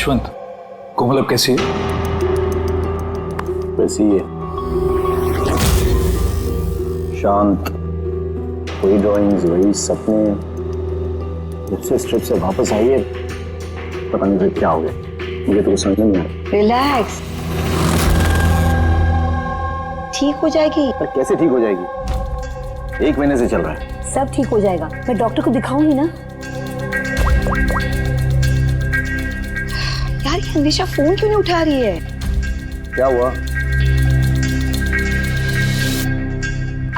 यशवंत, कोमल अब कैसी है? वैसी ही है, शांत, वही ड्राइंग्स, वही सपने। जब से ट्रिप से वापस आई है पता नहीं फिर क्या हो गया, मुझे तो कुछ समझ नहीं आ रहा। रिलैक्स, ठीक हो जाएगी। पर कैसे ठीक हो जाएगी? 1 महीने से चल रहा है। सब ठीक हो जाएगा, मैं डॉक्टर को दिखाऊंगी ना। यार ये हमेशा फोन क्यों नहीं उठा रही है? क्या हुआ?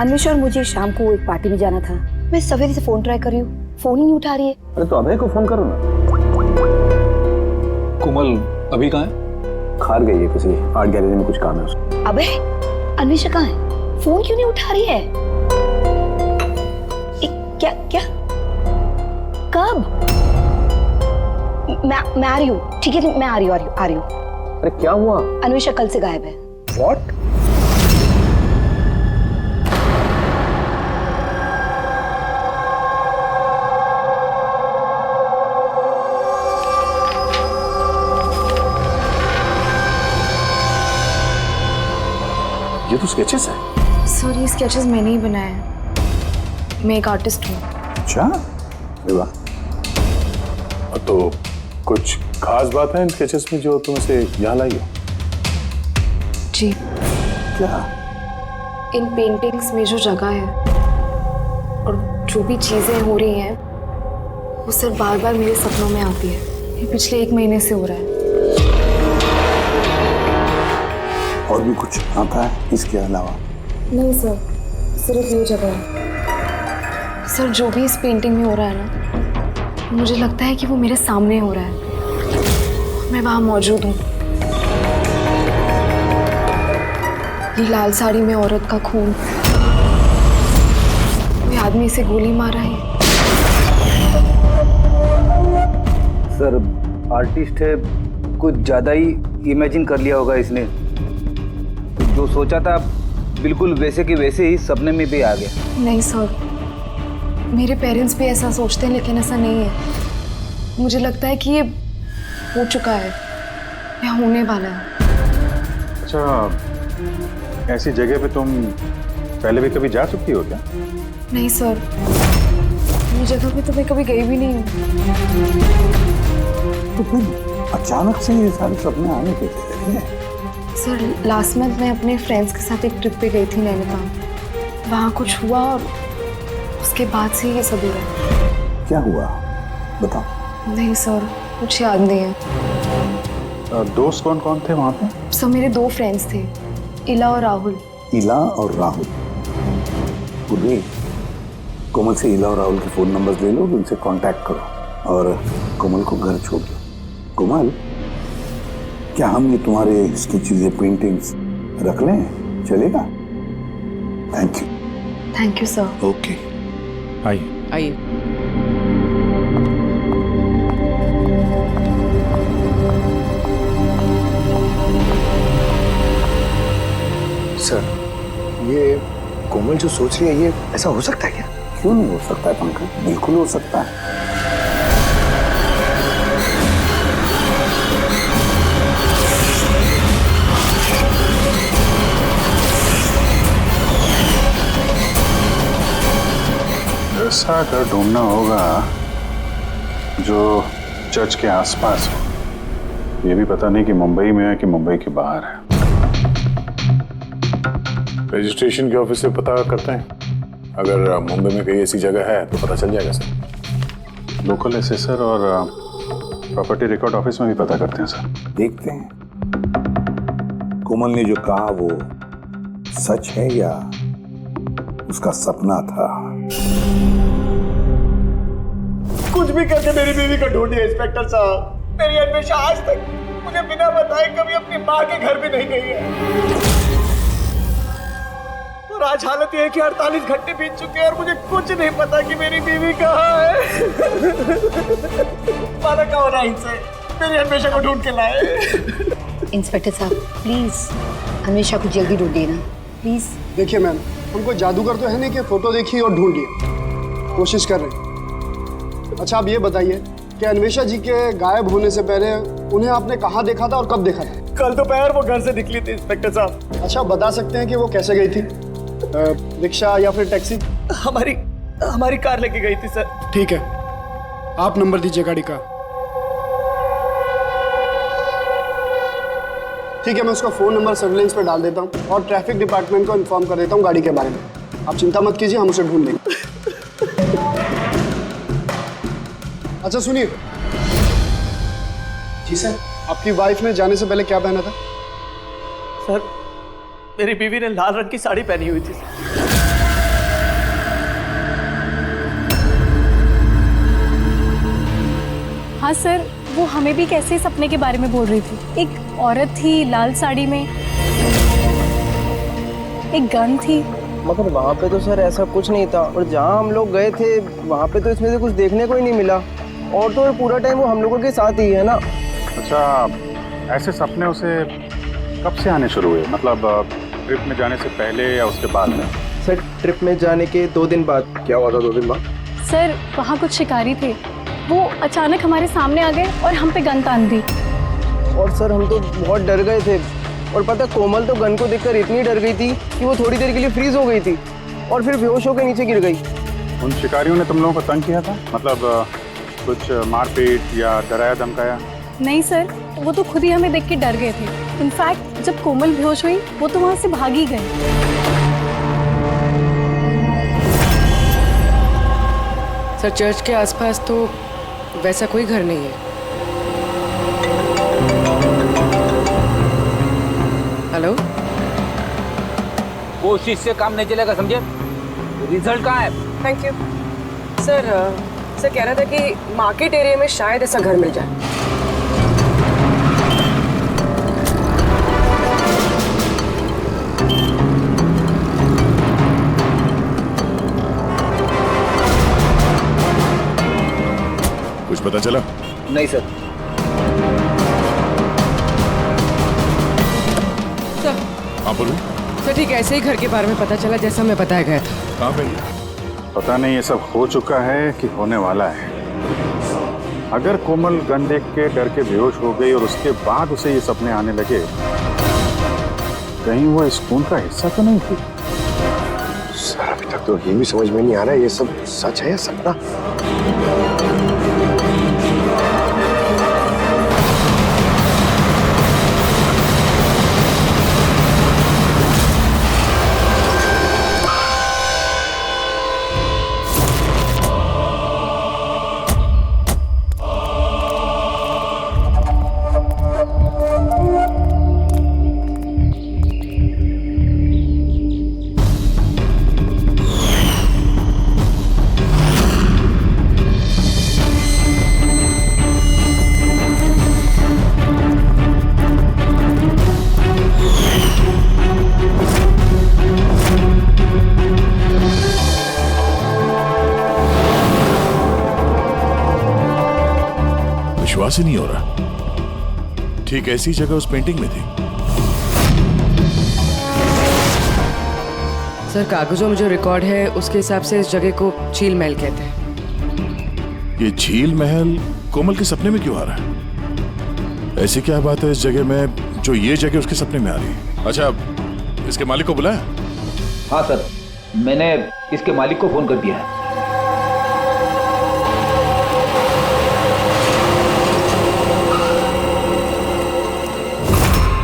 अन्वेषा और मुझे शाम को एक पार्टी में जाना था। मैं सवेरे से फोन ट्राई कर रही हूँ, फोन ही नहीं उठा रही है। अरे तो अभय को फोन करो ना। कोमल अभी कहाँ है? खार गई है, किसी आर्ट गैलरी में कुछ काम है उसको। अबे अन्वेषा कहाँ है? फोन क्यों नहीं उठा रही है? क्या क्या कब? मैं आ रही हूँ, ठीक है मैं आ रही हूँ। अरे क्या हुआ? अन्वेषा कल से गायब है। What? ये तो स्केचेस है। सर ये स्केचेस मैंने ही बनाए हैं, मैं एक आर्टिस्ट हूँ। अच्छा, अरे वाह। तो कुछ खास बात है इन स्केचेस में जो तुम इसे यहाँ लाई हो? जी, क्या? इन पेंटिंग्स में जो जगह है और जो भी चीजें हो रही हैं वो सर बार बार मेरे सपनों में आती है। ये पिछले 1 महीने से हो रहा है। और भी कुछ आता है इसके अलावा? नहीं सर, सिर्फ ये जगह है। सर जो भी इस पेंटिंग में हो रहा है ना, मुझे लगता है कि वो मेरे सामने हो रहा है, मैं वहां मौजूद हूँ। ये लाल साड़ी में औरत का खून, कोई आदमी इसे गोली मार रहा है। सर आर्टिस्ट है, कुछ ज्यादा ही इमेजिन कर लिया होगा इसने। जो सोचा था बिल्कुल वैसे के वैसे ही सपने में भी आ गया। नहीं सर, मेरे पेरेंट्स भी ऐसा सोचते हैं लेकिन ऐसा नहीं है। मुझे लगता है कि ये हो चुका है या होने वाला है। अच्छा, ऐसी जगह पे तुम पहले भी कभी जा चुकी हो क्या? नहीं सर, ये जगह पे तो मैं कभी गई भी नहीं हूँ। तो फिर अचानक से ये सारे सपने आने कैसे लगे? सर लास्ट मंथ मैं अपने फ्रेंड्स के साथ एक ट्रिप पे गई थी नैनीताल। वहाँ कुछ हुआ और उसके बाद से ये सब हो रहा है। क्या हुआ बताओ। नहीं सर, कुछ याद नहीं है। दोस्त कौन कौन थे वहाँ पे? सर मेरे 2 फ्रेंड्स थे, इला और राहुल। इला और राहुल? पूर्वी, कोमल से इला और राहुल के फोन नंबर्स ले लो, उनसे कांटेक्ट करो और कोमल को घर छोड़ दो। कोमल, क्या हम ये तुम्हारे इसकी चीजें, पेंटिंग्स रख लें? चलेगा? Thank you. Thank you sir. Okay, आइए। सर, ये कोमल जो सोच रही है, ये ऐसा हो सकता है क्या? क्यों नहीं हो सकता है पंकज, बिल्कुल हो सकता है। ऐसा घर ढूंढना होगा जो चर्च के आसपास हो। ये भी पता नहीं कि मुंबई में है कि मुंबई के बाहर है। रजिस्ट्रेशन के ऑफिस से पता करते हैं, अगर मुंबई में कहीं ऐसी जगह है तो पता चल जाएगा सर। लोकल एसेसर और प्रॉपर्टी रिकॉर्ड ऑफिस में भी पता करते हैं सर। देखते हैं कोमल ने जो कहा वो सच है या उसका सपना था। कुछ भी करके मेरी बीवी को ढूंढिए इंस्पेक्टर साहब। मेरी अन्वेषा आज तक मुझे बिना बताए कभी अपनी माँ के घर भी नहीं गई है। और आज हालत ये है कि 48 घंटे बीत चुके हैं और मुझे कुछ नहीं पता कि मेरी बीवी कहाँ है। माना का होना इनसे, मेरी अन्वेषा को ढूंढ के लाए। इंस्पेक्टर साहब प्लीज अन्वेषा को जल्दी ढूंढिए ना प्लीज। देखिए मैम, हमको जादूगर तो है नहीं कि फोटो देखिए और ढूंढ लिए, कोशिश कर रहे हैं। अच्छा आप ये बताइए कि अन्वेषा जी के गायब होने से पहले उन्हें आपने कहाँ देखा था और कब देखा था? कल दोपहर वो घर से निकली थी इंस्पेक्टर साहब। अच्छा, बता सकते हैं कि वो कैसे गई थी? रिक्शा या फिर टैक्सी? हमारी कार लेके गई थी सर। ठीक है, आप नंबर दीजिए गाड़ी का। ठीक है, मैं उसका फ़ोन नंबर सर्विलेंस पे डाल देता हूँ और ट्रैफिक डिपार्टमेंट को इन्फॉर्म कर देता हूँ गाड़ी के बारे में। आप चिंता मत कीजिए, हम उसे ढूंढ लेंगे। अच्छा सुनिए। जी सर। आपकी वाइफ ने जाने से पहले क्या पहना था? सर, मेरी बीवी ने लाल रंग की साड़ी पहनी हुई थी सर। हाँ सर, वो हमें भी कैसे सपने के बारे में बोल रही थी। एक औरत थी लाल साड़ी में, एक गन थी। मगर वहाँ पे तो सर ऐसा कुछ नहीं था, और जहाँ हम लोग गए थे वहाँ पे तो इसमें से कुछ देखने को ही नहीं मिला। और तो पूरा टाइम वो हम लोगों के साथ ही है ना। अच्छा, ऐसे सपने उसे कब से आने शुरू हुए? मतलब ट्रिप में जाने से पहले या उसके बाद में? सर, ट्रिप में जाने के 2 दिन बाद। क्या हुआ था 2 दिन बाद? सर, वहाँ कुछ शिकारी थे, वो अचानक हमारे सामने आ गए और हम पे गन तान दी। और सर हम तो बहुत डर गए थे, और पता कोमल तो गन को देखकर इतनी डर गई थी कि वो थोड़ी देर के लिए फ्रीज हो गई थी और फिर बेहोश होकर नीचे गिर गई। उन शिकारियों ने तुम लोगों को तंग किया था? मतलब कुछ मारपीट या डराया धमकाया? नहीं सर, वो तो खुद ही हमें देख के डर गए थे। इनफैक्ट जब कोमल बेहोश हुई वो तो वहाँ से भाग ही गई। सर, चर्च के आसपास तो वैसा कोई घर नहीं है। हेलो? कोशिश से काम नहीं चलेगा, समझे? रिजल्ट कहाँ है? Thank you sir. सर कह रहा था कि मार्केट एरिया में शायद ऐसा घर मिल जाए। कुछ पता चला? नहीं सर। सर, हाँ बोलो। सर ठीक ऐसे ही घर के बारे में पता चला जैसा मैं बताया गया था। कहाँ पे? पता नहीं ये सब हो चुका है कि होने वाला है। अगर कोमल गन देख के डर के बेहोश हो गई और उसके बाद उसे ये सपने आने लगे, कहीं वो इस खून का हिस्सा तो नहीं थी? सर अभी तक तो ये भी समझ में नहीं आ रहा है, ये सब सच है या सपना? विश्वास ही नहीं हो रहा। ठीक ऐसी जगह उस पेंटिंग में थी। सर, कागजों में जो रिकॉर्ड है उसके हिसाब से इस जगह को झील महल कहते हैं। ये झील महल कोमल के सपने में क्यों आ रहा है? ऐसी क्या बात है इस जगह में जो ये जगह उसके सपने में आ रही है? अच्छा, इसके मालिक को बुलाया? हाँ सर, मैंने इसके मालिक को फोन कर दिया है।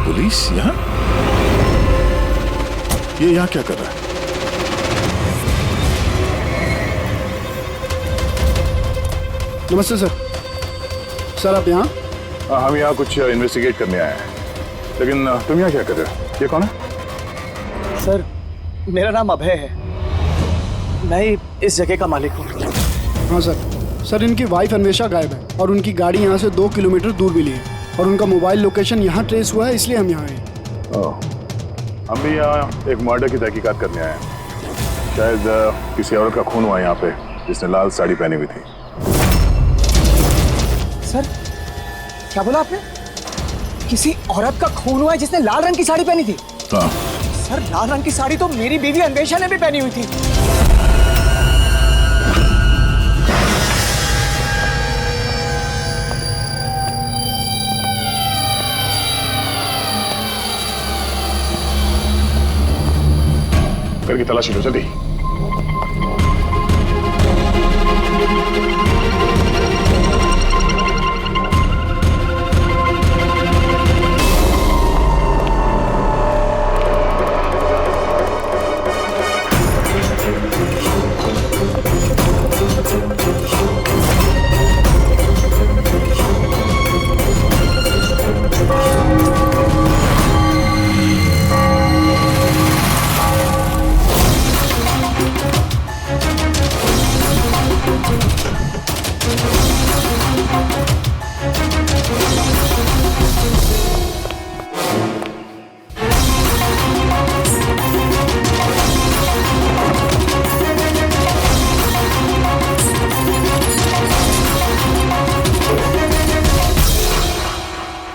पुलिस यहाँ? ये यहाँ क्या कर रहा है? नमस्ते सर। सर आप यहाँ? हम यहाँ कुछ इन्वेस्टिगेट करने आए हैं, लेकिन तुम यहाँ क्या कर रहे हो? ये कौन है? सर, मेरा नाम अभय है, मैं इस जगह का मालिक हूँ। हाँ सर। सर इनकी वाइफ अन्वेषा गायब है और उनकी गाड़ी यहाँ से 2 किलोमीटर दूर मिली है और उनका मोबाइल लोकेशन यहाँ ट्रेस हुआ है, इसलिए हम यहाँ आए। हम भी यहाँ एक मर्डर की तहकीकात करने आए हैं। शायद किसी औरत का खून हुआ यहाँ पे जिसने लाल साड़ी पहनी हुई थी। सर, क्या बोला आपने? किसी औरत का खून हुआ है जिसने लाल रंग की साड़ी पहनी थी? हाँ। सर, लाल रंग की साड़ी तो मेरी बीवी अन्वेषा ने भी पहनी हुई थी। घर की तलाशी लो जल्दी।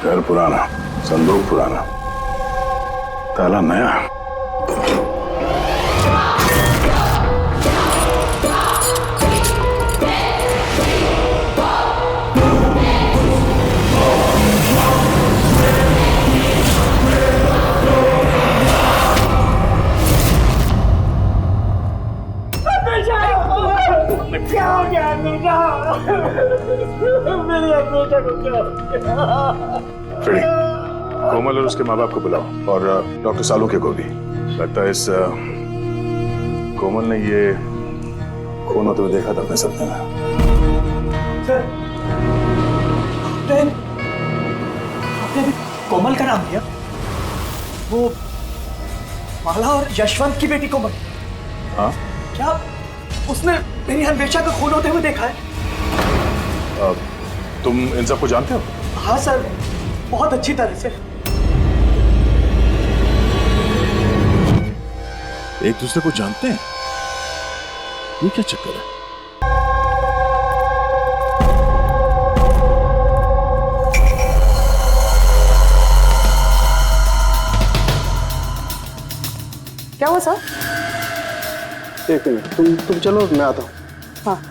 घर पुराना, संदूक पुराना, ताला नया। क्या हो गया अनुजा? मेरी अनुजा को क्या हो गया? फ्रेडी, कोमल और उसके माँ बाप को बुलाओ और डॉक्टर सालुके को भी। लगता है इस कोमल ने ये खून होते हुए देखा था अपने सपने में। सर, आपने कोमल का नाम लिया? वो माला और यशवंत की बेटी कोमल? हाँ? क्या उसने मेरी अन्वेषा का खून होते हुए देखा है? तुम इन सबको जानते हो? हाँ सर, बहुत अच्छी तरह से। एक दूसरे को जानते हैं? ये क्या चक्कर है? क्या हुआ सर? एक मिनट, तुम चलो, मैं आता हूँ। हाँ।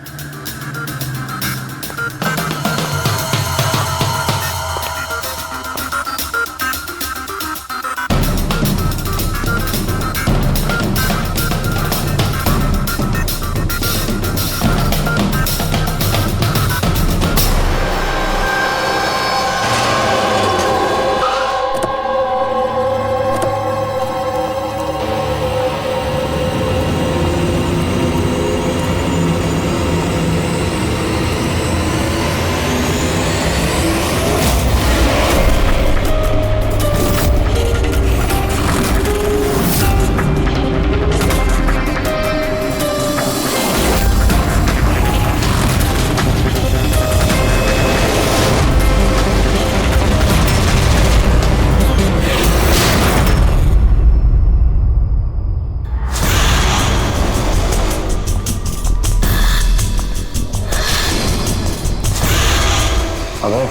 अबे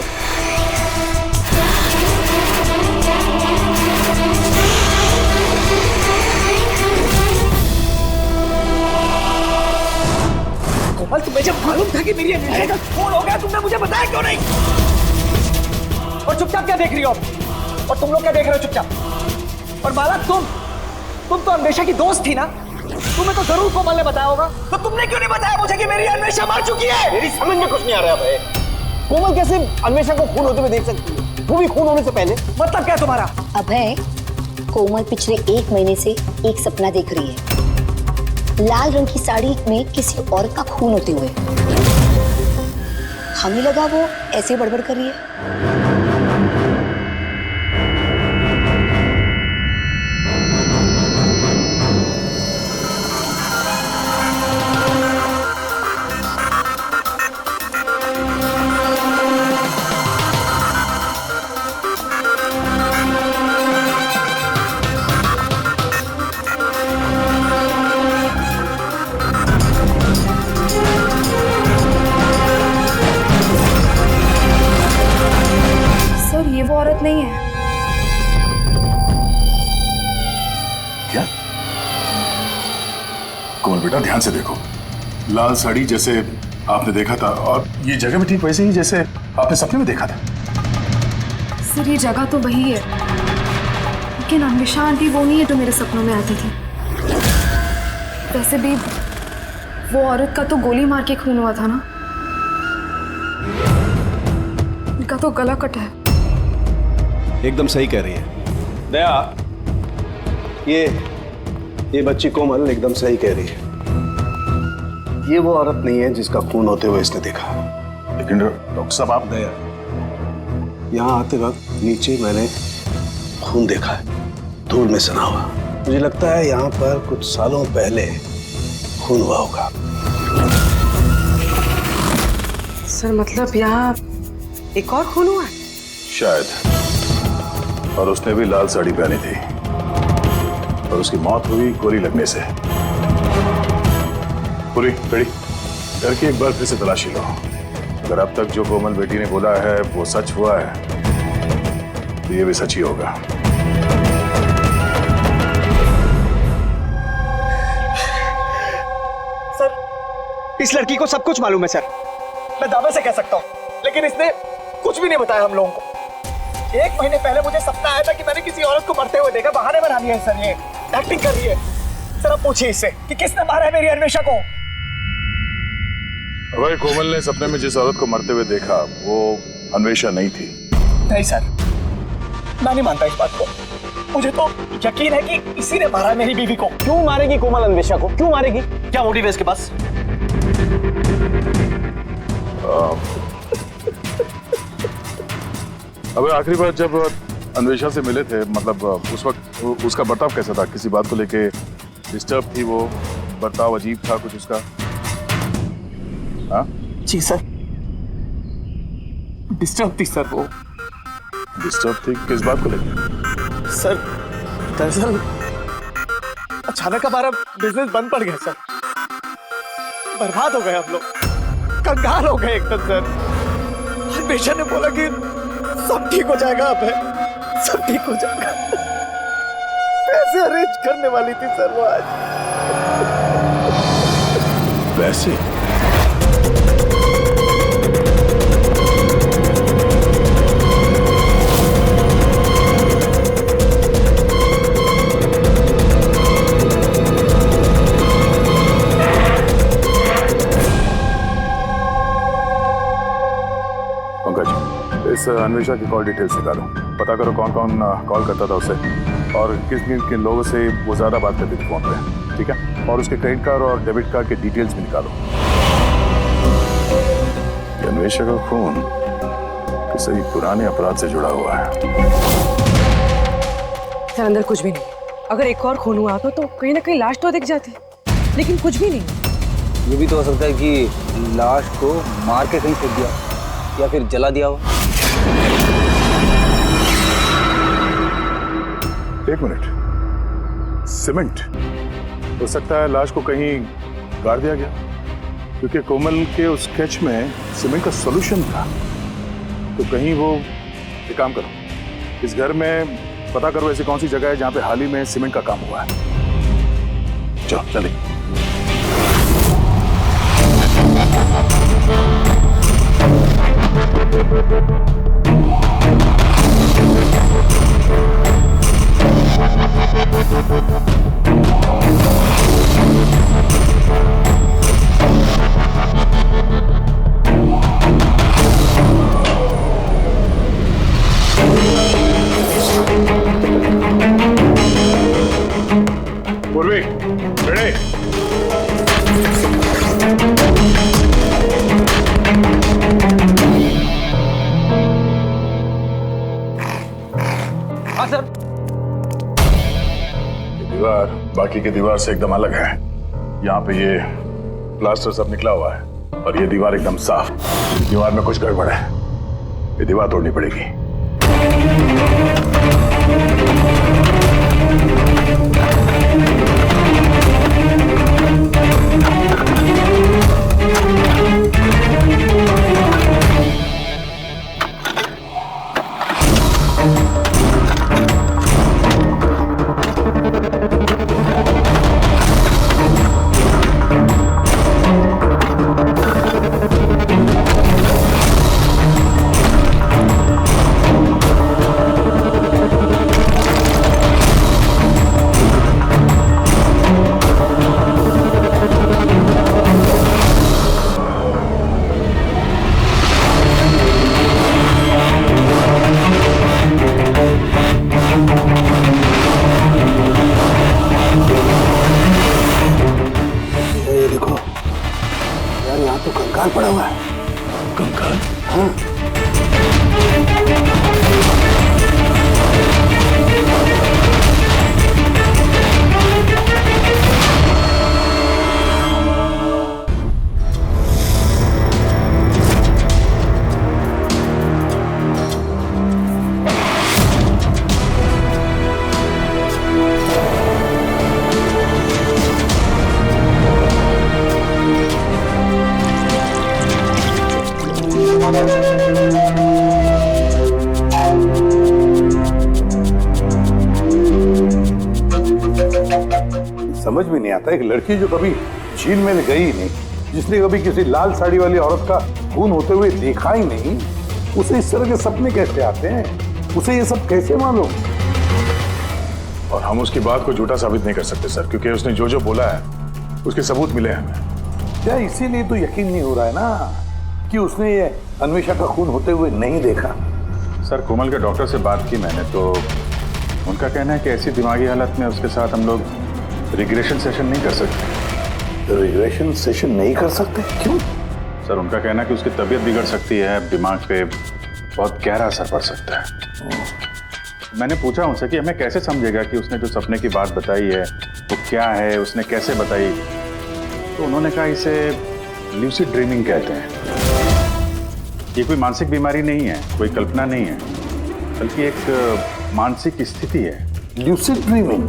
कोमल, तुम्हें जब मालूम था कि मेरी अन्वेषा का खून हो गया, तुमने मुझे बताया क्यों नहीं? और चुपचाप क्या देख रही हो? और तुम लोग क्या देख रहे हो चुपचाप? और माला, तुम तो अन्वेषा की दोस्त थी ना? तुम्हें तो जरूर कोमल ने बताया होगा, तो तुमने क्यों नहीं बताया मुझे कि मेरी अन्वेषा मर चुकी है? मेरी समझ में कुछ नहीं आ रहा है। कोमल कैसे अन्वेषा को खून होते हुए देख सकती है, वो भी खून होने से पहले? मतलब क्या तुम्हारा? अभय, कोमल पिछले 1 महीने से एक सपना देख रही है, लाल रंग की साड़ी में किसी और का खून होते हुए। हमें लगा वो ऐसे बड़बड़ कर रही है। ये वो औरत नहीं है। क्या? कोमल बेटा, ध्यान से देखो। लाल साड़ी जैसे आपने देखा था, और ये जगह भी ठीक वैसे ही जैसे आपने सपने में देखा था। सर, ये जगह तो वही है, लेकिन अन्वेषा आंटी वो नहीं है जो मेरे सपनों में आती थी। वैसे भी वो औरत का तो गोली मार के खून हुआ था ना, इनका तो गला कटा है। एकदम सही कह रही है दया, ये बच्ची कोमल एकदम सही कह रही है। ये वो औरत नहीं है जिसका खून होते हुए इसने देखा। लेकिन डॉक्टर साहब आप दया, यहाँ आते वक्त नीचे मैंने खून देखा है, धूल में सना हुआ। मुझे लगता है यहाँ पर कुछ सालों पहले खून हुआ होगा। सर मतलब यहाँ एक और खून हुआ है? शायद, और उसने भी लाल साड़ी पहनी थी और उसकी मौत हुई गोली लगने से। पूरी रेडी घर की एक बार फिर से तलाशी लो। अगर अब तक जो कोमल बेटी ने बोला है वो सच हुआ है तो ये भी सच ही होगा। सर, इस लड़की को सब कुछ मालूम है सर, मैं दावे से कह सकता हूँ, लेकिन इसने कुछ भी नहीं बताया हम लोगों को। 1 महीने पहले मुझे सपना आया था कि मैंने किसी औरत को मरते हुए देखा। बहाने बना दिया है सर, ये एक्टिंग कर रही है। सर अब पूछिए इससे कि किसने मारा है मेरी अन्वेषा को। अगर कोमल ने सपने में जिस औरत को मरते हुए देखा वो अन्वेषा नहीं थी। नहीं सर, मैं नहीं मानता इस बात को। मुझे तो यकीन है कि इसी ने मारा मेरी बीवी को। क्यों मारेगी कोमल अन्वेषा को? क्यों मारेगी? क्या मोटिव है इसके पास? अब आखिरी बार जब अन्वेषा से मिले थे, मतलब उस वक्त उसका बर्ताव कैसा था? किसी बात को लेके डिस्टर्ब थी वो? बर्ताव अजीब था कुछ उसका? हाँ जी सर, डिस्टर्ब थी सर वो। डिस्टर्ब थी किस बात को लेकर? सर दरअसल अचानक हमारा बिजनेस बंद पड़ गया सर, बर्बाद हो गए हम लोग, कंगाल हो गए एकदम सर। अन्वेषा ने बोला कि सब ठीक हो जाएगा, अब है सब ठीक हो जाएगा। पैसे अरेंज करने वाली थी सर वो आज। वैसे इस अन्वेषा की कॉल डिटेल्स निकालो, पता करो कौन कौन कॉल करता था उसे और किस किन लोगों से वो ज्यादा बात करती थी फोन पे, ठीक है? और उसके क्रेडिट कार्ड और डेबिट कार्ड के डिटेल्स भी निकालो। अन्वेषा का खून किसी पुराने अपराध से जुड़ा हुआ है। सर अंदर कुछ भी नहीं। अगर एक और खून हुआ तो कहीं ना कहीं लाश तो दिख जाती, लेकिन कुछ भी नहीं। ये भी तो हो सकता है कि लाश को मार के कहीं फेंक दिया या फिर जला दिया हो। एक मिनट, सीमेंट हो सकता है लाश को कहीं गाड़ दिया गया, क्योंकि कोमल के उस स्केच में सीमेंट का सॉल्यूशन था। तो कहीं वो एक काम करो, इस घर में पता करो ऐसी कौन सी जगह है जहां पे हाल ही में सीमेंट का काम हुआ है। चलो चलिए। पूर्वी, रेडी? हाँ सर। दीवार बाकी की दीवार से एकदम अलग है। यहाँ पे ये प्लास्टर सब निकला हुआ है और ये दीवार एकदम साफ। दीवार में कुछ गड़बड़ है, ये दीवार तोड़नी पड़ेगी। कंकाल पड़ा हुआ है। कंकाल? हाँ। समझ में नहीं आता, एक लड़की जो कभी झील में गई ही नहीं, जिसने कभी किसी लाल साड़ी वाली औरत का खून होते हुए देखा ही नहीं, उसे इस तरह के सपने कैसे आते हैं? उसे ये सब कैसे मालूम? और हम उसकी बात को झूठा साबित नहीं कर सकते सर, क्योंकि उसने जो जो बोला है उसके सबूत मिले हमें। क्या इसीलिए तो यकीन नहीं हो रहा है ना कि उसने ये अन्वेषा का खून होते हुए नहीं देखा? सर कोमल के डॉक्टर से बात की मैंने, तो उनका कहना है कि ऐसी दिमागी हालत में उसके साथ हम लोग रिग्रेशन सेशन नहीं कर सकते। रिग्रेशन सेशन नहीं कर सकते? क्यों? सर उनका कहना है कि उसकी तबीयत बिगड़ सकती है, दिमाग पे बहुत गहरा असर पड़ सकता है। मैंने पूछा उनसे कि हमें कैसे समझेगा कि उसने जो सपने की बात बताई है वो क्या है, उसने कैसे बताई, तो उन्होंने कहा इसे ल्यूसिड ड्रीमिंग कहते हैं। ये कोई मानसिक बीमारी नहीं है, कोई कल्पना नहीं है, बल्कि एक मानसिक स्थिति है। Lucid dreaming?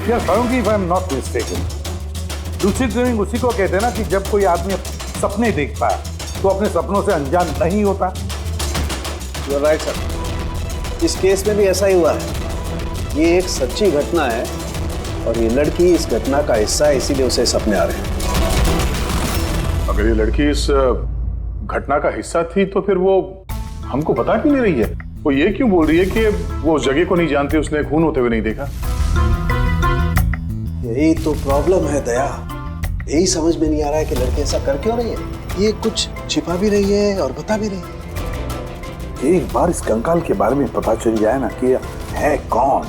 यार Farooqui, if I am not mistaken, lucid dreaming उसी को कहते हैं ना कि जब कोई आदमी सपने देखता है तो अपने सपनों से अनजान नहीं होता। यू आर राइट सर, इस केस में भी ऐसा ही हुआ है। ये एक सच्ची घटना है और ये लड़की इस घटना का हिस्सा है, इसीलिए उसे सपने आ रहे हैं। अगर ये लड़की इस घटना का हिस्सा थी तो फिर वो हमको बता क्यों नहीं रही है? वो ये क्यों बोल रही है कि वो उस जगह को नहीं जानती, उसने खून होते हुए नहीं देखा? यही तो प्रॉब्लम है दया, यही समझ में नहीं आ रहा है कि लड़की ऐसा कर क्यों रही है। ये कुछ छिपा भी रही है और बता भी रही है। एक बार इस कंकाल के बारे में पता चल जाए ना कि है कौन।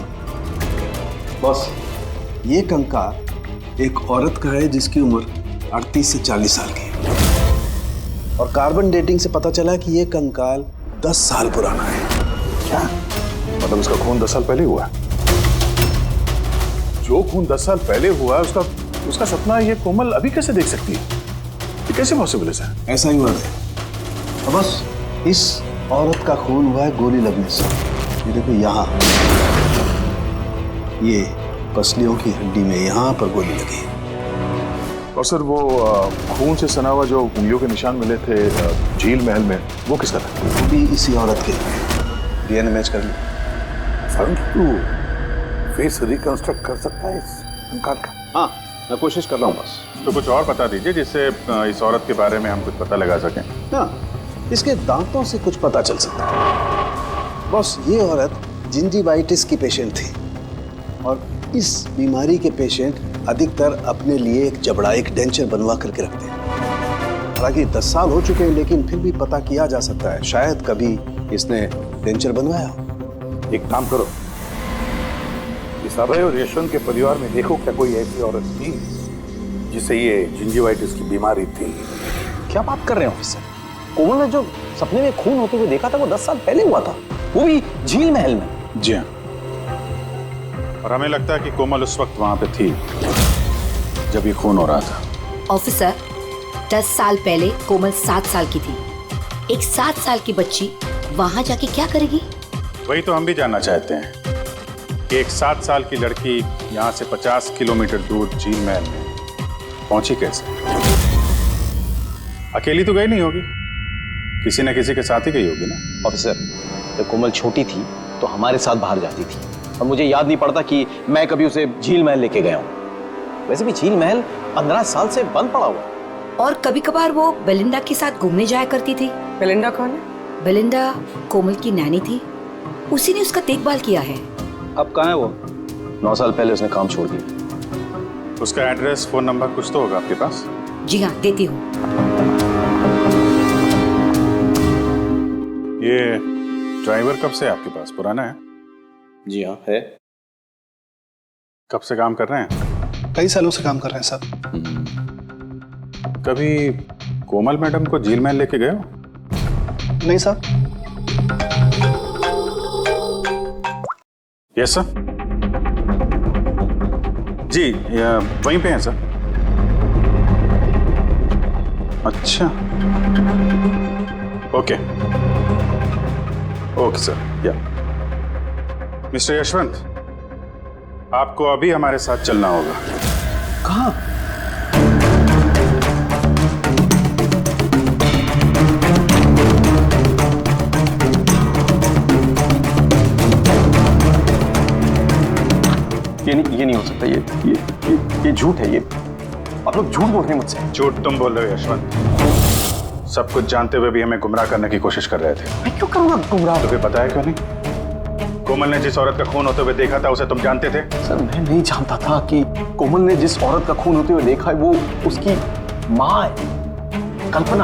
बॉस, ये कंकाल एक औरत का है जिसकी उम्र 38 से 40 साल की है और कार्बन डेटिंग से पता चला कि ये कंकाल 10 साल पुराना है। क्या मतलब उसका खून 10 साल पहले हुआ है? जो खून 10 साल पहले हुआ है उसका सपना ये कोमल अभी कैसे देख सकती है? ये कैसे पॉसिबल है सर? ऐसा ही हुआ है। तो बस इस औरत का खून हुआ है गोली लगने से। ये देखो यहाँ, ये पसलियों की हड्डी में यहाँ पर गोली लगी। और सर वो खून से सना हुआ जो उंगलियों के निशान मिले थे झील महल में, वो किसका था? भी इसी औरत के। डीएनए मैच कर ली। तू फेस रिकंस्ट्रक्ट कर सकता है इस कंकाल का? हाँ, मैं कोशिश कर रहा हूँ बस। तो कुछ और बता दीजिए जिससे इस औरत के बारे में हम कुछ पता लगा सकें। हाँ, इसके दांतों से कुछ पता चल सकता है। बॉस, ये औरत जिंजीवाइटिस की पेशेंट थी और इस बीमारी के पेशेंट अधिकतर अपने लिए एक जबड़ा, एक डेंचर बनवा करके रखते हैं। हालांकि 10 साल हो चुके हैं लेकिन फिर भी पता किया जा सकता है, शायद कभी इसने डेंचर बनवाया। एक काम करो, इस अभय और यशवंत के परिवार में देखो क्या कोई ऐसी औरत थी जिसे ये जिंजीवाइटिस की बीमारी थी। क्या बात कर रहे हो ऑफिसर? कोमल ने जो सपने में खून होते हुए देखा था वो 10 साल पहले हुआ था, वो भी झील महल में। जी हाँ, और हमें लगता है कि कोमल उस वक्त वहां पे थी जब ये खून हो रहा था। ऑफिसर, 10 साल पहले कोमल 7 साल की थी। एक 7 साल की बच्ची वहां जाके क्या करेगी? वही तो हम भी जानना चाहते हैं कि एक 7 साल की लड़की यहाँ से 50 किलोमीटर दूर झील महल में पहुंची कैसे? अकेली तो गई नहीं होगी, किसी न किसी के साथ ही गई होगी ना। ऑफिसर, जब कोमल छोटी थी तो हमारे साथ बाहर जाती थी और मुझे याद नहीं पड़ता कि मैं कभी उसे झील महल लेके गया हूँ। वैसे भी झील महल 15 साल से बंद पड़ा हुआ है। और कभी कभार वो बेलिंडा के साथ घूमने जाया करती थी। बेलिंडा कौन है? बेलिंडा कोमल की नैनी थी, उसी ने उसका देखभाल किया है। अब कहाँ है वो? 9 साल पहले उसने काम छोड़ दिया। उसका एड्रेस, फोन नंबर कुछ तो होगा आपके पास? जी हाँ, देती हूँ। ये ड्राइवर कब से आपके पास? पुराना है? जी हाँ, है। कब से काम कर रहे हैं? कई सालों से काम कर रहे हैं साहब। कभी कोमल मैडम को झील महल लेके गए हो? नहीं सर। Yes sir. जी वहीं पे हैं सर। अच्छा, ओके ओके सर। या मिस्टर यशवंत, आपको अभी हमारे साथ चलना होगा। कहाँ? ये नहीं हो सकता। ये झूठ है। ये आप लोग झूठ बोल रहे हैं मुझसे। झूठ तुम बोल रहे हो यशवंत। सब कुछ जानते हुए भी हमें गुमराह करने की कोशिश कर रहे थे। मैं क्यों करूंगा गुमराह? तुम्हें पता है क्यों नहीं? कोमल ने जिस औरत का खून होते हुए देखा था उसे तुम जानते थे? सर मैं नहीं जानता था कि कोमल ने जिस औरत का खून होते हुए देखा है वो उसकी माँ है, कल्पना।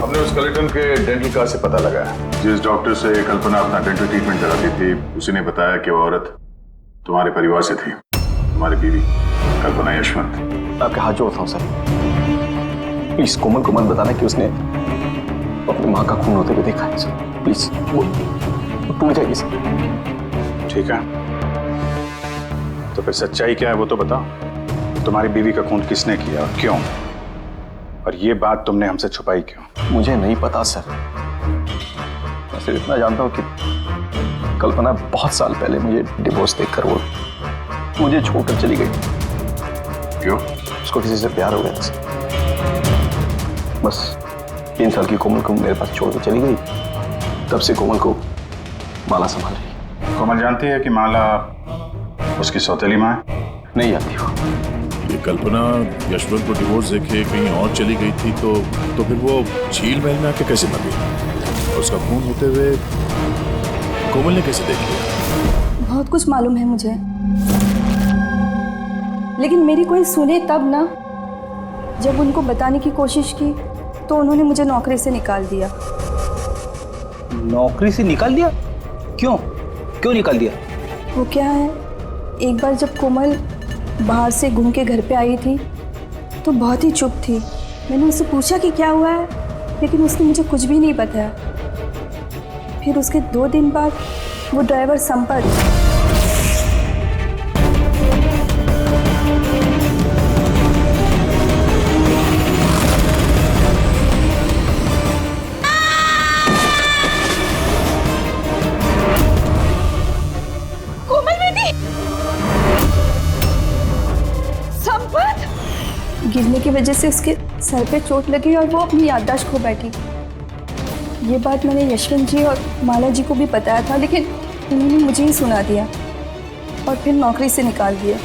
हमने उस कलेक्टर के डेंटल कार्ड से पता लगाया। जिस डॉक्टर से कल्पना अपना डेंटल ट्रीटमेंट कराती थी उसी ने बताया कि वो औरत तुम्हारे परिवार से थी, तुम्हारी बीवी कल्पना यशवंत। आपके हाथ जोड़ता हूँ सर, प्लीज कोमल को मत बताना कि उसने अपनी माँ का खून होते हुए देखा है सर। प्लीज वो टूट जाएगी सर। ठीक है, तो फिर सच्चाई क्या है वो तो बताओ। तुम्हारी बीवी का खून किसने किया और क्यों? और ये बात तुमने हमसे छुपाई क्यों? मुझे नहीं पता सर। मैं सिर्फ इतना जानता हूँ कि कल्पना बहुत साल पहले मुझे डिवोर्स देकर वो मुझे छोड़कर चली गई। क्यों? उसको किसी से प्यार हो गया था सर। बस 3 साल की कोमल को मेरे पास छोड़ के चली गई। तब से कोमल को माला संभाल रही। कोमल जानती है कि माला उसकी सौतेली माँ है? नहीं जानती हो। ये कल्पना यशवंत को डिवोर्स देके कहीं और चली गई थी तो फिर वो झील महल में आके कैसे मर गई? और उसका खून होते हुए कोमल ने कैसे देख लिया? बहुत कुछ मालूम है मुझे, लेकिन मेरी कोई सुने तब ना। जब उनको बताने की कोशिश की तो उन्होंने मुझे नौकरी से निकाल दिया। नौकरी से निकाल दिया? क्यों निकाल दिया? वो क्या है, एक बार जब कोमल बाहर से घूम के घर पे आई थी तो बहुत ही चुप थी। मैंने उससे पूछा कि क्या हुआ है, लेकिन उसने मुझे कुछ भी नहीं बताया। फिर उसके 2 दिन बाद वो ड्राइवर संपत गिरने की वजह से उसके सर पे चोट लगी और वो अपनी याददाश्त खो बैठी। ये बात मैंने यशवंत जी और माला जी को भी बताया था, लेकिन उन्होंने मुझे ही सुना दिया और फिर नौकरी से निकाल दिया।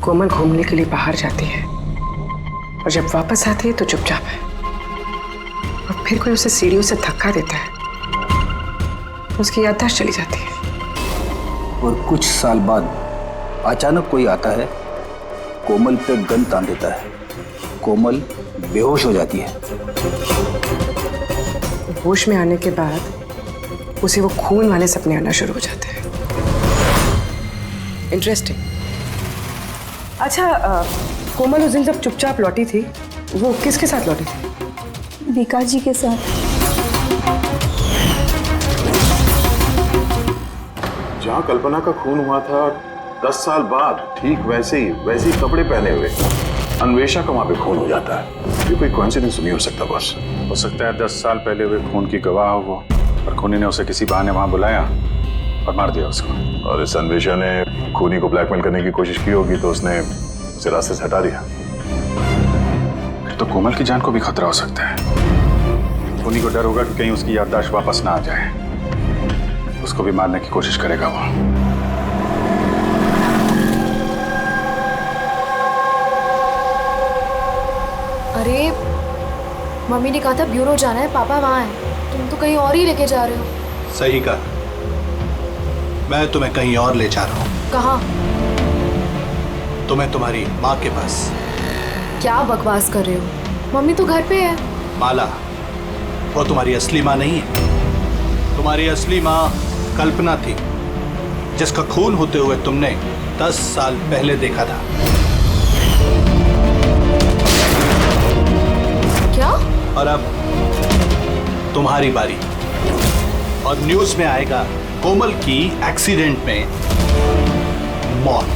कोमल घूमने के लिए बाहर जाती है और जब वापस आती है तो चुपचाप है, और फिर कोई उसे सीढ़ियों से धक्का देता है, उसकी याददाश्त चली जाती है। और कुछ साल बाद अचानक कोई आता है, कोमल पे गन तान देता है, कोमल बेहोश हो जाती है। होश में आने के बाद उसे वो खून वाले सपने आना शुरू हो जाते हैं। इंटरेस्टिंग। अच्छा, कोमल उस दिन जब चुपचाप लौटी थी वो किसके साथ लौटी थी? विकास जी के साथ। जहाँ कल्पना का खून हुआ था 10 साल बाद ठीक वैसे ही कपड़े पहने हुए अन्वेषा का वहां पे खून हो जाता है। ये कोई कोइंसिडेंस नहीं हो सकता बॉस। हो सकता है 10 साल पहले हुए खून की गवाह हो वो, और खूनी ने उसे किसी बहाने वहां बुलाया और मार दिया उसको। और इस अन्वेषा ने खूनी को ब्लैकमेल करने की कोशिश की होगी तो उसने उसे रास्ते से हटा दिया। फिर तो कोमल की जान को भी खतरा हो सकता है। खूनी को डर होगा कि कहीं उसकी याददाश्त वापस ना आ जाए, उसको भी मारने की कोशिश करेगा वो। अरे मम्मी ने कहा था ब्यूरो जाना है, पापा वहाँ हैं। तुम तो कहीं और ही लेके जा रहे हो। सही कहा, मैं तुम्हें कहीं और ले जा रहा हूँ। कहाँ? तुम्हें तुम्हारी माँ के पास। क्या बकवास कर रहे हो? मम्मी तो घर पे है। माला, वो तुम्हारी असली माँ नहीं है। तुम्हारी असली माँ कल्पना थी, जिसका खून होते हुए तुमने 10 साल पहले देखा था। क्या? और अब तुम्हारी बारी। और न्यूज में आएगा कोमल की एक्सीडेंट में मौत।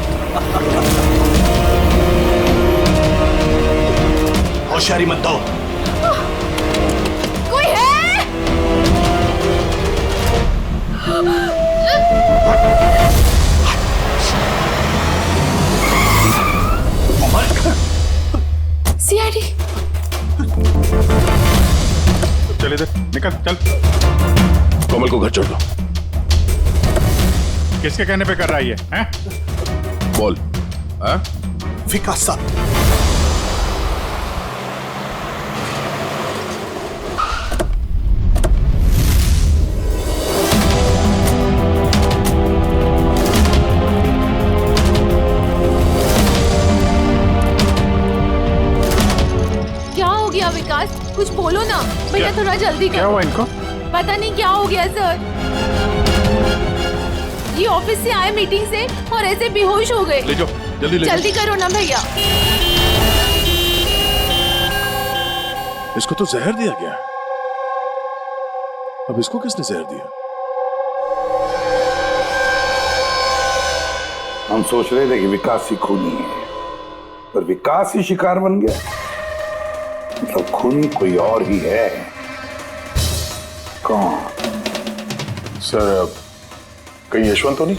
होशियारी मत दो। कोई है? सीआईडी। चल इधर निकल, चल। कोमल को घर छोड़ दो। किसके कहने पे कर रहा है ये? हैं? बोल। हाँ? विकास साहब। क्या हो गया विकास? कुछ बोलो ना भैया, थोड़ा जल्दी क्या करो। हुआ इनको? पता नहीं क्या हो गया सर। ये ऑफिस से आए मीटिंग से और ऐसे बेहोश हो गए। ले जाओ, जल्दी ले जाओ। जल्दी करो ना भैया। इसको तो जहर दिया गया। अब इसको किसने जहर दिया? हम सोच रहे थे कि विकास ही खूनी है, पर विकास ही शिकार बन गया। मतलब खूनी कोई और ही है। कौन? सर, कहीं यशवंत तो नहीं?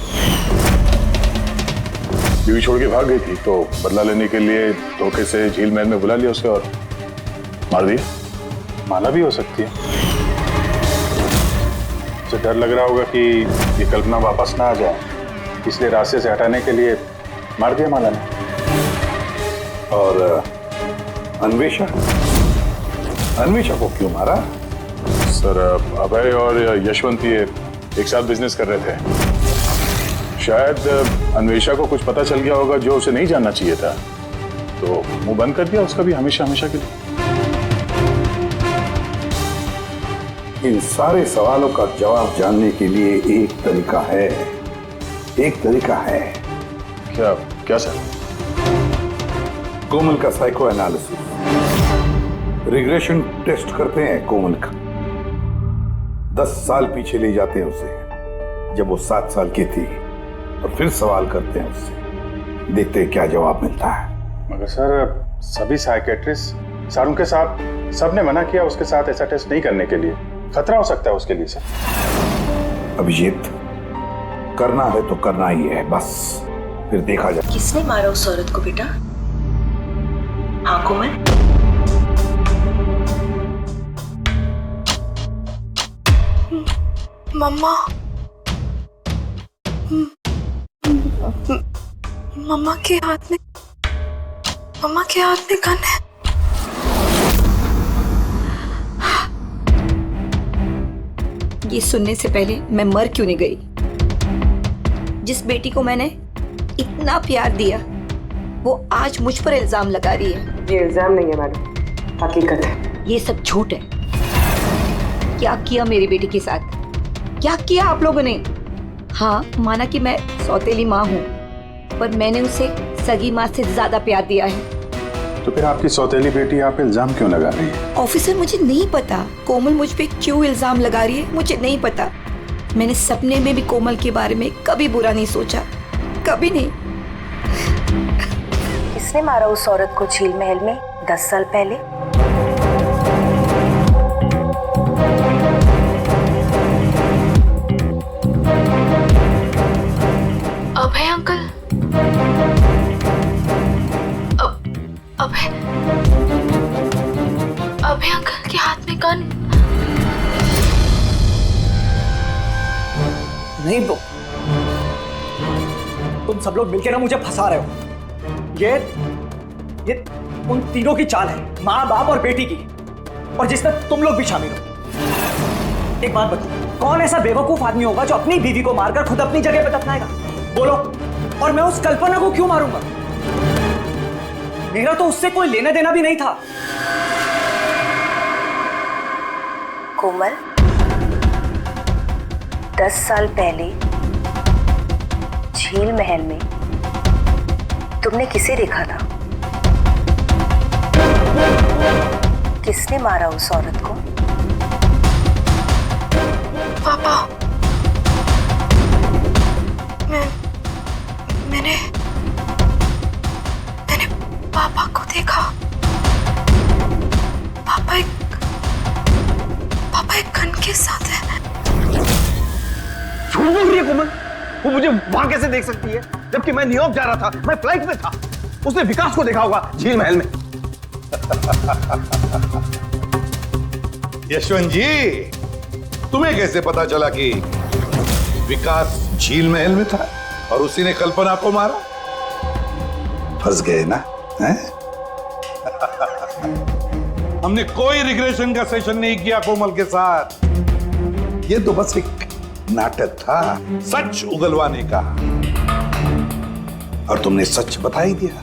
बीवी छोड़ के भाग गई थी तो बदला लेने के लिए धोखे से झील महल में बुला लिया उसे और मार दिया। माला भी हो सकती है। उसे डर लग रहा होगा कि ये कल्पना वापस ना आ जाए, इसलिए रास्ते से हटाने के लिए मार दिया माला ने। और अन्वेषा? अन्वेषा को क्यों मारा? सर, अभय और यशवंत ये एक साथ बिजनेस कर रहे थे। शायद अन्वेषा को कुछ पता चल गया होगा जो उसे नहीं जानना चाहिए था, तो मुंह बंद कर दिया उसका भी हमेशा हमेशा के लिए। इन सारे सवालों का जवाब जानने के लिए एक तरीका है। एक तरीका है। क्या? क्या सर? कोमल का साइको एनालिसिस। रिग्रेशन टेस्ट करते हैं कोमल का। 10 साल पीछे ले जाते हैं उसे, जब वो 7 साल की थी, और फिर सवाल करते हैं उससे। देखते हैं क्या जवाब मिलता है। मगर सर, सभी साइकेट्रिस्ट सर उनके साथ सबने मना किया उसके साथ ऐसा टेस्ट नहीं करने के लिए। खतरा हो सकता है उसके लिए सर। अभिजीत, करना है तो करना ही है, बस फिर देखा जाए। किसने मारा उस औरत को बेटा? हाँ कोमल? मम्मा। मम्मा के हाथ में गन है। ये सुनने से पहले मैं मर क्यों नहीं गई? जिस बेटी को मैंने इतना प्यार दिया, वो आज मुझ पर इल्जाम लगा रही है। ये इल्जाम नहीं है मैडम, हकीकत है। ये सब झूठ है। क्या किया मेरी बेटी के साथ? क्या किया आप लोगों ने? हाँ, माना कि मैं सौतेली माँ हूँ, पर मैंने उसे सगी माँ से ज्यादा प्यार दिया है। तो फिर आपकी सौतेली बेटी आप इल्जाम क्यों लगा रही है? ऑफिसर, मुझे नहीं पता कोमल मुझ पे क्यों इल्जाम लगा रही है। मुझे नहीं पता। मैंने सपने में भी कोमल के बारे में कभी बुरा नहीं सोचा, कभी नहीं। किसने मारा उस औरत को झील महल में 10 साल पहले? अभय अंकल। अभय अंकल के हाथ में गन। नहीं तो तुम सब लोग मिलकर ना मुझे फंसा रहे हो। ये उन तीनों की चाल है, माँ बाप और बेटी की, और जिसमें तुम लोग भी शामिल हो। एक बात बताओ, कौन ऐसा बेवकूफ आदमी होगा जो अपनी बीवी को मारकर खुद अपनी जगह पे दफनाएगा? बोलो। और मैं उस कल्पना को क्यों मारूंगा? मेरा तो उससे कोई लेना देना भी नहीं था। कोमल, 10 साल पहले झील महल में तुमने किसे देखा था? किसने मारा उस औरत को? पापा, मैंने पापा को देखा। पापा एक गन के साथ है। झूठ बोल रही है कोमल। वो मुझे वहां कैसे देख सकती है जबकि मैं न्यूयॉर्क जा रहा था, मैं फ्लाइट में था। उसने विकास को देखा होगा झील महल में। यशवंत जी, तुम्हें कैसे पता चला कि विकास झील महल में था और उसी ने कल्पना को मारा? फंस गए ना? हैं? हमने कोई रिग्रेशन का सेशन नहीं किया कोमल के साथ। ये तो बस एक नाटक था सच उगलवाने का, और तुमने सच बता ही दिया।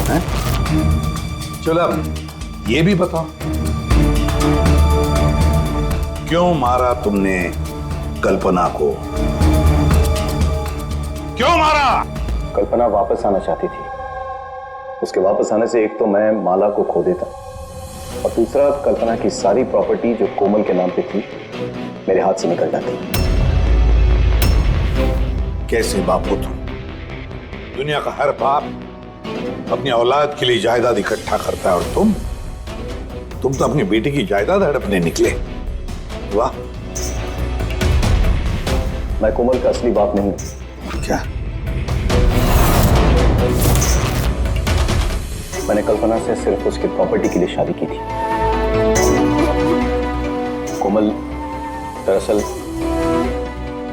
हैं? चलो अब ये भी बताओ, क्यों मारा तुमने कल्पना को? क्यों मारा? कल्पना वापस आना चाहती थी। उसके वापस आने से एक तो मैं माला को खो देता, और दूसरा कल्पना की सारी प्रॉपर्टी जो कोमल के नाम पे थी मेरे हाथ से निकल जाती। कैसे बाप हो तुम? दुनिया का हर बाप अपनी औलाद के लिए जायदाद इकट्ठा करता है, और तुम तो अपनी बेटी की जायदाद हड़पने निकले। वाह! मैं कोमल का असली बाप नहीं हूं। क्या? मैंने कल्पना से सिर्फ उसकी प्रॉपर्टी के लिए शादी की थी। कोमल दरअसल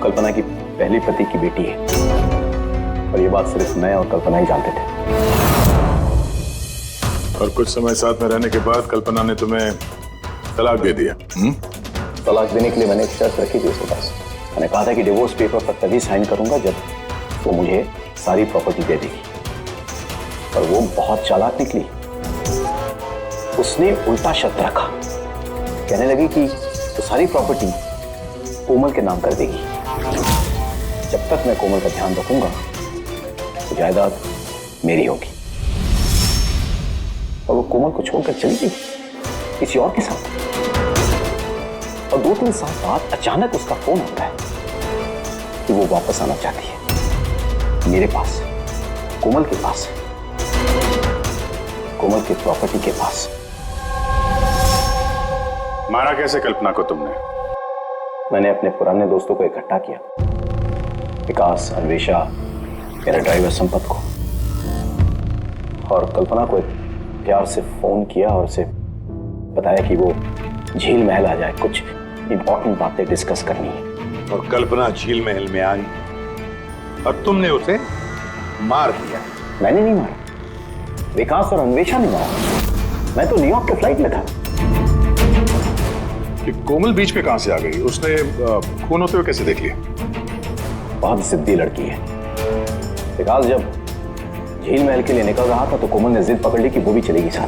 कल्पना की पहली पति की बेटी है, और ये बात सिर्फ मैं और कल्पना ही जानते थे। और कुछ समय साथ में रहने के बाद कल्पना ने तुम्हें तलाक दे दिया? तलाक देने के लिए मैंने एक शर्त रखी थी उसके पास। मैंने कहा था कि डिवोर्स पेपर पर तभी साइन करूंगा जब वो मुझे सारी प्रॉपर्टी दे देगी। पर वो बहुत चालाक निकली। उसने उल्टा शर्त रखा, कहने लगी कि तो सारी प्रॉपर्टी कोमल के नाम कर देगी। जब तक मैं कोमल का ध्यान रखूंगा तो जायदाद मेरी होगी। और वो कोमल को छोड़कर चली गई किसी और के साथ। और 2-3 साल बाद अचानक उसका फोन आता है कि वो वापस आना चाहती है मेरे पास, कोमल के पास, कोमल की प्रॉपर्टी के पास। मारा कैसे कल्पना को तुमने? मैंने अपने पुराने दोस्तों को इकट्ठा किया, विकास, अन्वेषा, मेरा ड्राइवर संपत को, और कल्पना को प्यार से फोन किया और उसे बताया कि वो झील महल आ जाए, कुछ इंपॉर्टेंट बातें डिस्कस करनी है। और कल्पना झील महल में आई और तुमने उसे मार दिया? मैंने नहीं मारा, विकास और अन्वेषा ने मारा। मैं तो न्यूयॉर्क के फ्लाइट में था। कि कोमल बीच में कहां से आ गई? उसने खून होते हुए कैसे देख लिया? बहुत जिद्दी लड़की है। विकास जब झील महल के लिए निकल रहा था तो कोमल ने जिद पकड़ ली कि वो भी चलेगी साथ।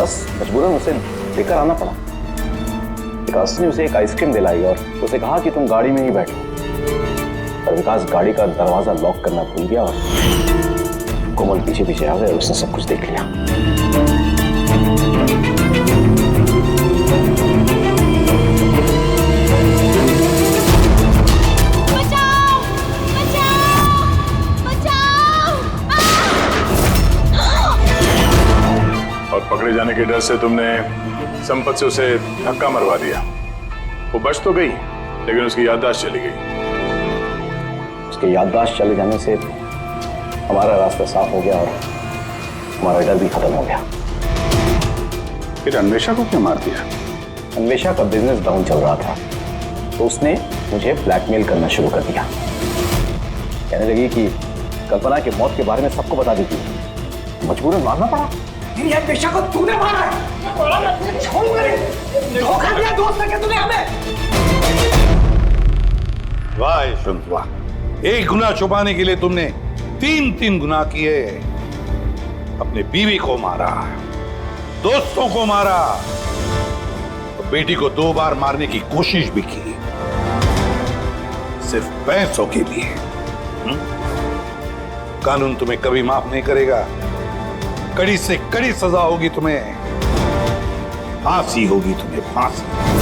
बस मजबूरन उसे लेकर आना पड़ा। विकास ने उसे एक आइसक्रीम दिलाई और उसे कहा कि तुम गाड़ी में ही बैठो। पर विकास गाड़ी का दरवाजा लॉक करना भूल गया और कोमल पीछे पीछे आ गए और उसने सब कुछ देख लिया। और पकड़े जाने के डर से तुमने संपत से उसे धक्का मरवा दिया। वो बच तो गई लेकिन उसकी याददाश्त चली गई। उसकी याददाश्त चले जाने से हमारा रास्ता साफ हो गया और हमारा डर भी खत्म हो गया। फिर अन्वेषा को क्यों मार दिया? अन्वेषा का बिजनेस डाउन चल रहा था तो उसने मुझे ब्लैकमेल करना शुरू कर दिया। कहने लगी कि कल्पना की मौत के बारे में सबको बता देती है। मजबूरन मारना पड़ा। तेरी अन्वेषा को तूने मारा है। छोड़ूंगा नहीं। धोखा दिया दोस्त ने तूने हमें। वाह यशवंत वाह! एक गुनाह छुपाने के लिए तुमने 3 गुनाह किए। अपने बीवी को मारा, दोस्तों को मारा, तो बेटी को 2 बार मारने की कोशिश भी की, सिर्फ पैसों के लिए। कानून तुम्हें कभी माफ नहीं करेगा। कड़ी से कड़ी सजा होगी तुम्हें, फांसी होगी तुम्हें, फांसी।